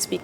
speak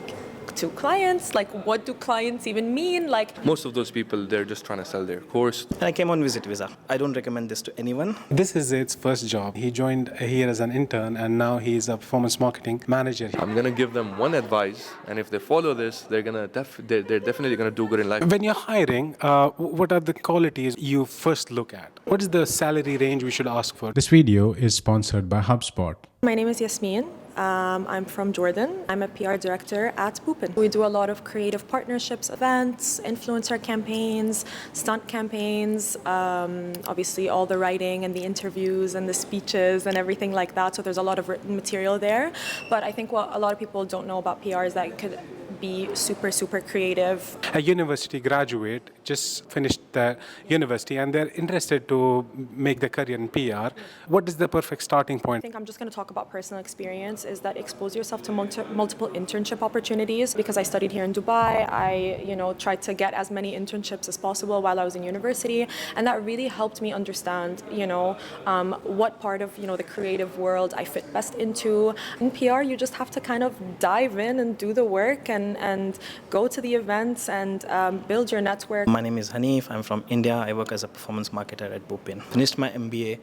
to clients, like what do clients even mean? Like Most of those people, they're just trying to sell their course. And I came on visit visa. I don't recommend this to anyone. This is Zaid's first job. He joined here as an intern and now he's a performance marketing manager. I'm gonna give them one advice, and if they follow this, they're definitely gonna do good in life. When you're hiring, what are the qualities you first look at? What is the salary range we should ask for? This video is sponsored by HubSpot. my name is Yasmin. I'm from Jordan. I'm a PR director at Boopin. We do a lot of creative partnerships, events, influencer campaigns, stunt campaigns, obviously all the writing and the interviews and the speeches and everything like that. So there's a lot of written material there. But I think what a lot of people don't know about PR is that it could be super, super creative. A university graduate just finished the university and they're interested to make their career in PR. What is the perfect starting point? I think I'm just going to talk about personal experience, is that expose yourself to multiple internship opportunities. Because I studied here in Dubai, I tried to get as many internships as possible while I was in university, and that really helped me understand what part of the creative world I fit best into. In PR, you just have to kind of dive in and do the work and go to the events and build your network. My name is Hanif. I'm from India. I work as a performance marketer at Boopin. Finished my MBA.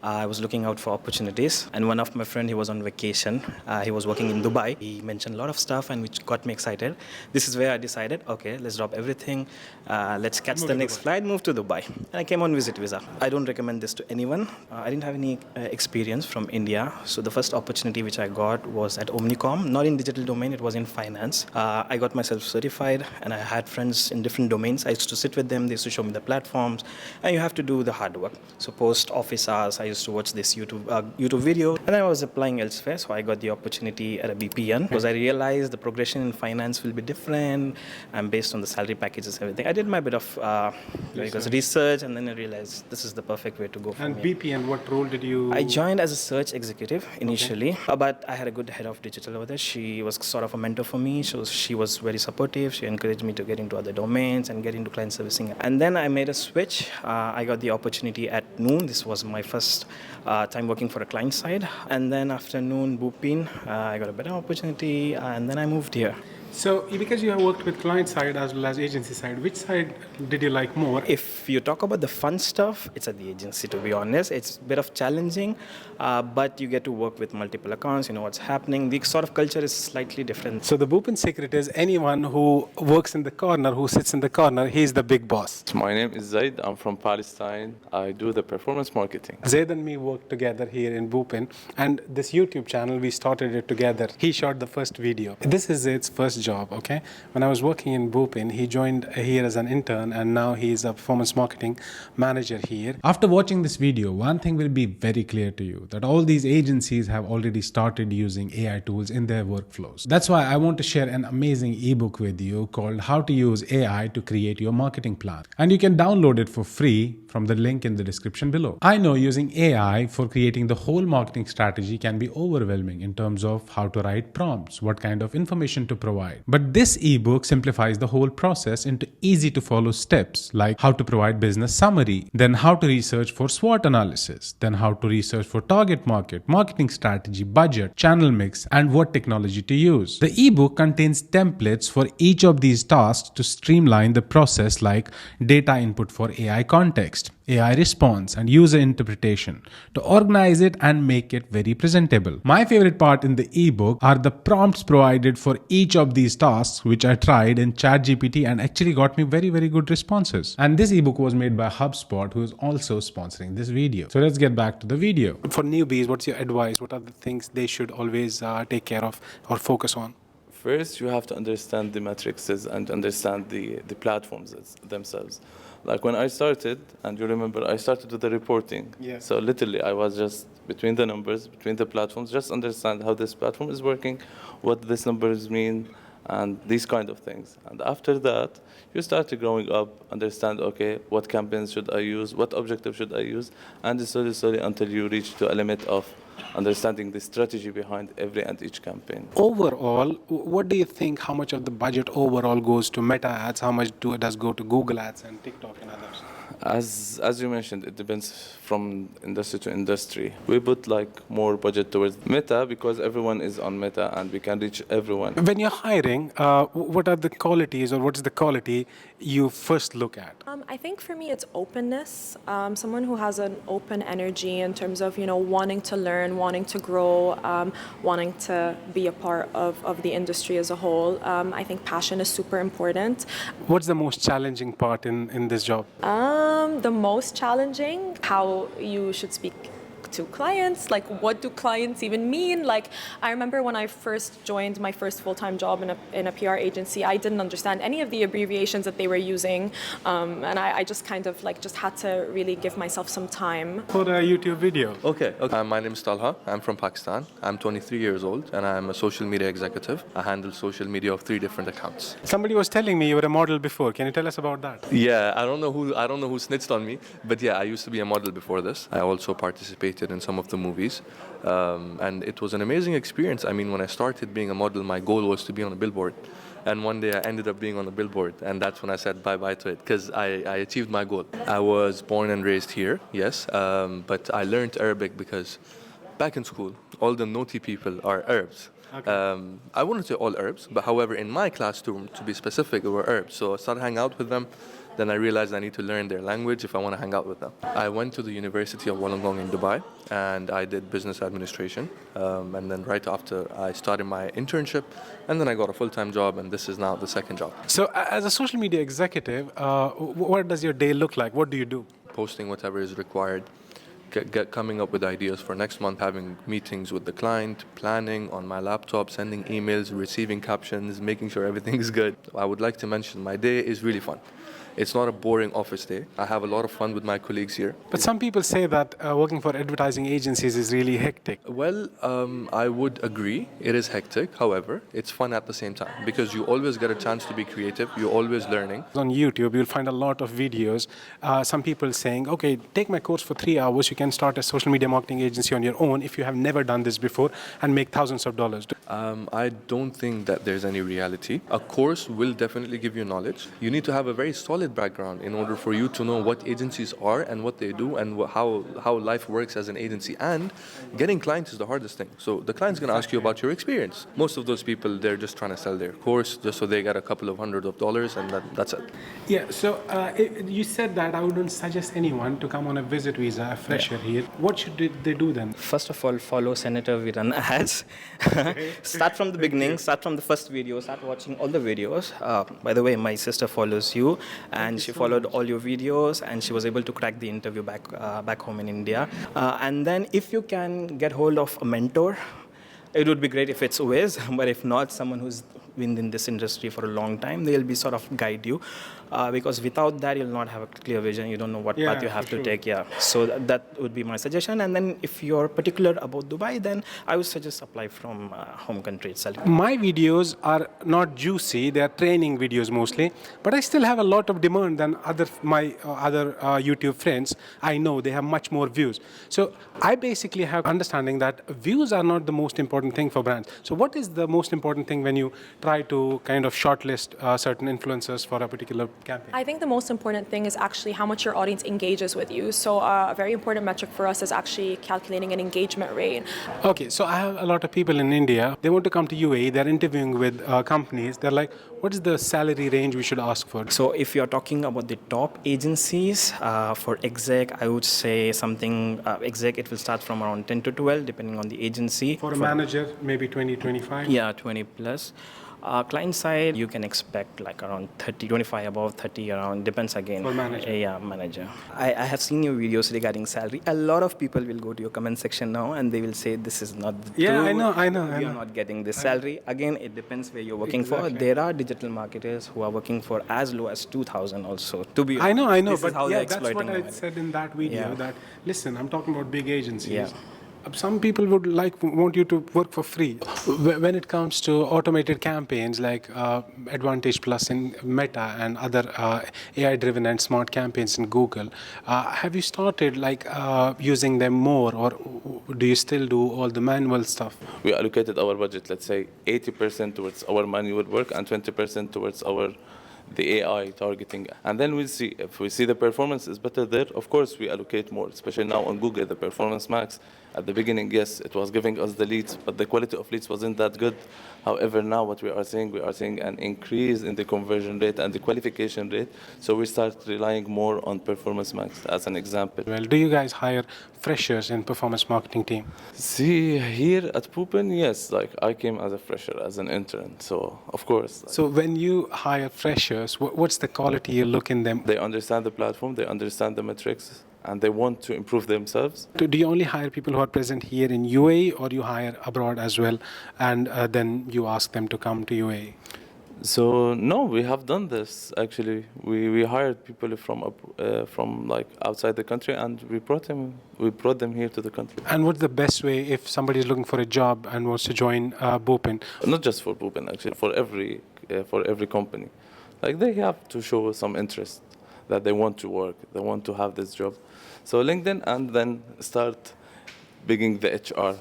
I was looking out for opportunities, and one of my friend, he was on vacation. He was working in Dubai. He mentioned a lot of stuff, and which got me excited. This is where I decided, okay, let's drop everything. Let's catch the next flight, move to Dubai. And I came on visit visa. I don't recommend this to anyone. I didn't have any experience from India, so the first opportunity which I got was at Omnicom, not in digital domain, it was in finance. I got myself certified, and I had friends in different domains. I used to sit with them, they used to show me the platforms, and you have to do the hard work. So post office hours, I used to watch this YouTube video, and I was applying elsewhere, so I got the opportunity at a BPN because I realized the progression in finance will be different and based on the salary packages, everything. I did my bit of research, and then I realized this is the perfect way to go for And me. BPN, what role did you... I joined as a search executive initially, but I had a good head of digital over there. She was sort of a mentor for me, so she was very supportive. She encouraged me to get into other domains and get into client servicing. And then I made a switch. I got the opportunity at Noon. This was my first time working for a client side. And then after Noon, Boopin, I got a better opportunity, and then I moved here. So, because you have worked with client side as well as agency side, which side did you like more? If you talk about the fun stuff, it's at the agency, to be honest. It's a bit of challenging, but you get to work with multiple accounts, you know what's happening. The sort of culture is slightly different. So the Boopin secret is anyone who works in the corner, who sits in the corner, he's the big boss. My name is Zaid. I'm from Palestine. I do the performance marketing. Zaid and me worked together here in Boopin, and this YouTube channel, we started it together. He shot the first video. This is Zaid's first job, okay? When I was working in Boopin, he joined here as an intern, and now he's a performance marketing manager here. After watching this video, one thing will be very clear to you, that all these agencies have already started using AI tools in their workflows. That's why I want to share an amazing ebook with you called How to Use AI to Create Your Marketing Plan. And you can download it for free from the link in the description below. I know using AI for creating the whole marketing strategy can be overwhelming in terms of how to write prompts, what kind of information to provide. But this ebook simplifies the whole process into easy to follow steps, like how to provide business summary, then how to research for SWOT analysis, then how to research for target market, marketing strategy, budget, channel mix, and what technology to use. The ebook contains templates for each of these tasks to streamline the process, like data input for AI context, AI response, and user interpretation, to organize it and make it very presentable. My favorite part in the ebook are the prompts provided for each of these tasks, which I tried in ChatGPT and actually got me very, very good responses. And this ebook was made by HubSpot, who is also sponsoring this video. So let's get back to the video. For newbies, what's your advice? What are the things they should always take care of or focus on? First, you have to understand the matrices and understand the platforms themselves. Like when I started, and you remember, I started with the reporting. Yeah. So literally, I was just between the numbers, between the platforms, just understand how this platform is working, what these numbers mean, and these kind of things. And after that, you start growing up, understand, okay, what campaigns should I use, what objective should I use, and slowly until you reach to a limit of understanding the strategy behind every and each campaign. Overall, what do you think, how much of the budget overall goes to Meta ads, how much does go to Google ads and TikTok and others? As you mentioned, it depends from industry to industry. We put like more budget towards Meta because everyone is on Meta and we can reach everyone. When you're hiring, what are the qualities or what is the quality you first look at? I think for me it's openness. Someone who has an open energy in terms of wanting to learn, wanting to grow, wanting to be a part of the industry as a whole. I think passion is super important. What's the most challenging part in this job? The most challenging, how you should speak to clients, like what do clients even mean? Like I remember when I first joined my first full-time job in a PR agency, I didn't understand any of the abbreviations that they were using, and I just kind of just had to really give myself some time. For a YouTube video. Okay. My name is Talha. I'm from Pakistan. I'm 23 years old and I'm a social media executive. I handle social media of 3 different accounts. Somebody was telling me you were a model before. Can you tell us about that? Yeah, I don't know who snitched on me, but yeah, I used to be a model before this. I also participated in some of the movies, and it was an amazing experience. I mean, when I started being a model, my goal was to be on a billboard. And one day I ended up being on a billboard, and that's when I said bye-bye to it, because I achieved my goal. I was born and raised here, yes, but I learned Arabic because back in school, all the naughty people are Arabs. Okay. I wouldn't say all Arabs, but however, in my classroom, to be specific, they were Arabs. So I started hanging out with them. Then I realized I need to learn their language if I want to hang out with them. I went to the University of Wollongong in Dubai, and I did business administration. And then right after, I started my internship, and then I got a full-time job, and this is now the second job. So as a social media executive, what does your day look like? What do you do? Posting whatever is required, coming up with ideas for next month, having meetings with the client, planning on my laptop, sending emails, receiving captions, making sure everything is good. I would like to mention my day is really fun. It's not a boring office day. I have a lot of fun with my colleagues here. But some people say that working for advertising agencies is really hectic. Well, I would agree. It is hectic. However, it's fun at the same time because you always get a chance to be creative. You're always learning. On YouTube, you'll find a lot of videos. Some people saying, okay, take my course for 3 hours. You can start a social media marketing agency on your own if you have never done this before and make thousands of dollars. I don't think that there's any reality. A course will definitely give you knowledge. You need to have a very solid background in order for you to know what agencies are and what they do and how life works as an agency. And getting clients is the hardest thing. So the client's going to ask you about your experience. Most of those people, they're just trying to sell their course just so they get a couple of $100s and that's it. Yeah, so you said that I wouldn't suggest anyone to come on a visit visa, a fresher here. What should they do then? First of all, follow Senator Viran ads. Start from the beginning, start from the first video, start watching all the videos. By the way, my sister follows you, and she followed all your videos, and she was able to crack the interview back home in India. And then if you can get hold of a mentor, it would be great if it's Uwais, but if not, someone who's been in this industry for a long time, they'll be sort of guide you. Because without that, you'll not have a clear vision. You don't know what path you have to take. Yeah. So that would be my suggestion. And then if you're particular about Dubai, then I would suggest apply from home country itself. My videos are not juicy. They are training videos mostly. But I still have a lot of demand than my other YouTube friends. I know they have much more views. So I basically have understanding that views are not the most important thing for brands. So what is the most important thing when you try to kind of shortlist certain influencers for a particular campaign? I think the most important thing is actually how much your audience engages with you. So a very important metric for us is actually calculating an engagement rate. Okay, so I have a lot of people in India. They want to come to UAE. They're interviewing with companies. They're like, what is the salary range we should ask for? So if you're talking about the top agencies, for exec, I would say something, exec, it will start from around 10 to 12, depending on the agency. For a manager, maybe 20, 25? Yeah, 20 plus. Client side, you can expect like around 30, 25 above 30 around, depends again. For manager? Yeah, manager. I have seen your videos regarding salary. A lot of people will go to your comment section now and they will say this is not true. Yeah, I know. We are not getting this salary. Again, it depends where you're working for. There are digital marketers who are working for as low as 2,000 also. To be I know, this but is how yeah, they're that's what exploiting I said in that video, that, listen, I'm talking about big agencies. Yeah. Some people would want you to work for free. When it comes to automated campaigns like Advantage Plus in Meta and other AI-driven and smart campaigns in Google, have you started using them more, or do you still do all the manual stuff? We allocated our budget, let's say 80% towards our manual work and 20% towards our the AI targeting. And then we'll see if we see the performance is better there. Of course, we allocate more, especially now on Google, the Performance Max. At the beginning, yes, it was giving us the leads, but the quality of leads wasn't that good. However, now what we are seeing an increase in the conversion rate and the qualification rate. So we start relying more on Performance Max as an example. Well, do you guys hire freshers in performance marketing team? See, here at Pupin, yes, like I came as a fresher, as an intern. So, of course. So when you hire freshers, what's the quality you look in them? They understand the platform, they understand the metrics, and they want to improve themselves. Do you only hire people who are present here in UAE, or you hire abroad as well, and then you ask them to come to UAE? So no, we have done this actually. We hired people from like outside the country, and we brought them here to the country. And what's the best way if somebody is looking for a job and wants to join Bhopin? Not just for Pupin, actually, for every company. Like they have to show some interest that they want to work, they want to have this job. So LinkedIn, and then start bigging the HR.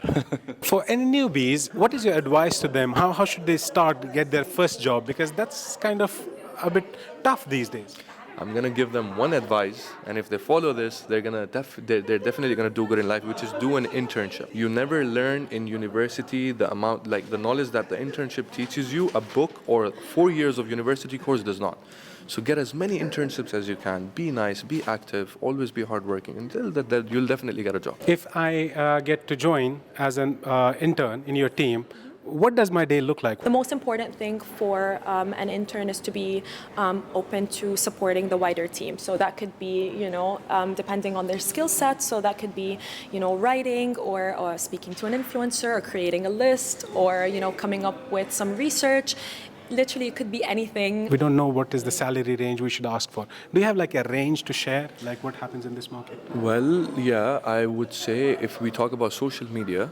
For any newbies, what is your advice to them? How should they start to get their first job? Because that's kind of a bit tough these days. I'm gonna give them one advice, and if they follow this, they're definitely gonna do good in life, which is do an internship. You never learn in university the amount, like the knowledge that the internship teaches you, a book or 4 years of university course does not. So get as many internships as you can. Be nice, be active, always be hardworking, until that you'll definitely get a job. If I get to join as an intern in your team, what does my day look like? The most important thing for an intern is to be open to supporting the wider team. So that could be, depending on their skill set. So that could be, writing or speaking to an influencer or creating a list or, coming up with some research. Literally, it could be anything. We don't know what is the salary range we should ask for. Do you have like a range to share, like what happens in this market? Well, yeah, I would say if we talk about social media,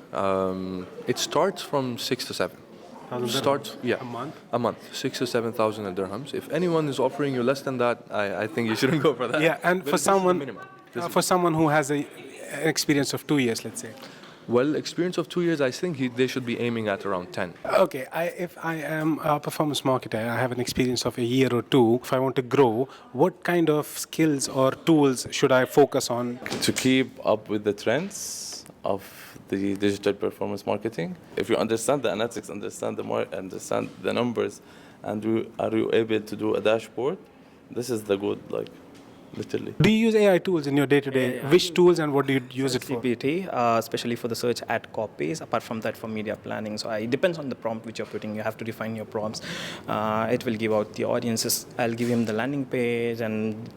it starts from 6 to 7. Starts, yeah, A month? A month, 6 to 7,000 dirhams. If anyone is offering you less than that, I think you shouldn't go for that. Yeah, and But for this is the someone, minimum. for someone who has an experience of 2 years, let's say. Well, experience of 2 years, I think they should be aiming at around 10. Okay, if I am a performance marketer, I have an experience of a year or two. If I want to grow, what kind of skills or tools should I focus on? To keep up with the trends of the digital performance marketing. If you understand the analytics, understand the numbers, and are you able to do a dashboard, this is the good, like, literally. Do you use AI tools in your day-to-day? Which tools and what do you use it for? GPT, especially for the search ad copies. Apart from that, for media planning. So it depends on the prompt which you're putting. You have to define your prompts. It will give out the audiences. I'll give him the landing page and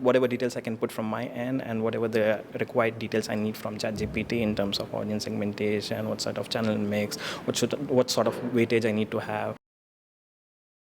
whatever details I can put from my end, and whatever the required details I need from ChatGPT in terms of audience segmentation, what sort of channel mix, what sort of weightage I need to have.